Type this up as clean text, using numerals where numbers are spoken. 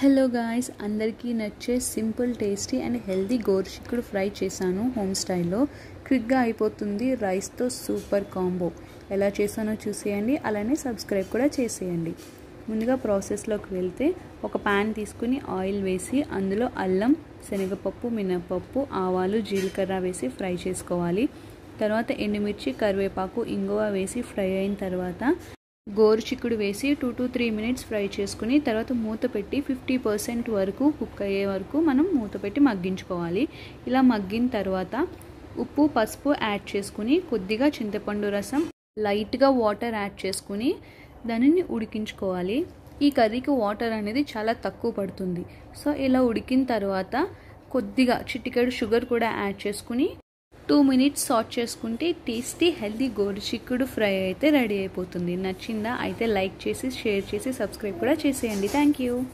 Hello guys, అందరికీ నచ్చే simple tasty and healthy గోరుచిక్కుడు ఫ్రై చేశాను హోమ్ స్టైల్లో. క్విక్గా అయిపోతుంది, రైస్తో సూపర్ కాంబో. ఎలా చేశానో చూసేయండి, అలానే సబ్స్క్రైబ్ కూడా చేసేయండి. ముందుగా ప్రాసెస్లోకి వెళ్తే ఒక ప్యాన్ తీసుకుని ఆయిల్ వేసి అందులో అల్లం, శనగపప్పు, మినపప్పు, ఆవాలు, జీలకర్ర వేసి ఫ్రై చేసుకోవాలి. తర్వాత ఎండుమిర్చి, కరివేపాకు, ఇంగువ వేసి ఫ్రై అయిన తర్వాత గోరుచిక్కుడు వేసి 2 to 3 minutes ఫ్రై చేసుకుని తర్వాత మూత పెట్టి 50% వరకు కుక్ అయ్యే వరకు మనం మూత పెట్టి మగ్గించుకోవాలి. ఇలా మగ్గిన తర్వాత ఉప్పు, పసుపు యాడ్ చేసుకుని కొద్దిగా చింతపండు రసం, లైట్గా వాటర్ యాడ్ చేసుకుని దానిని ఉడికించుకోవాలి. ఈ కర్రీకి వాటర్ అనేది చాలా తక్కువ పడుతుంది. సో ఇలా ఉడికిన తర్వాత కొద్దిగా చిటికెడు షుగర్ కూడా యాడ్ చేసుకుని 2 minutes సాట్ చేసుకుంటే టేస్టీ హెల్దీ గోరుచిక్కుడు ఫ్రై అయితే రెడీ అయిపోతుంది. నచ్చిందా? అయితే లైక్ చేసి, షేర్ చేసి, సబ్స్క్రైబ్ కూడా చేసేయండి. Thank you.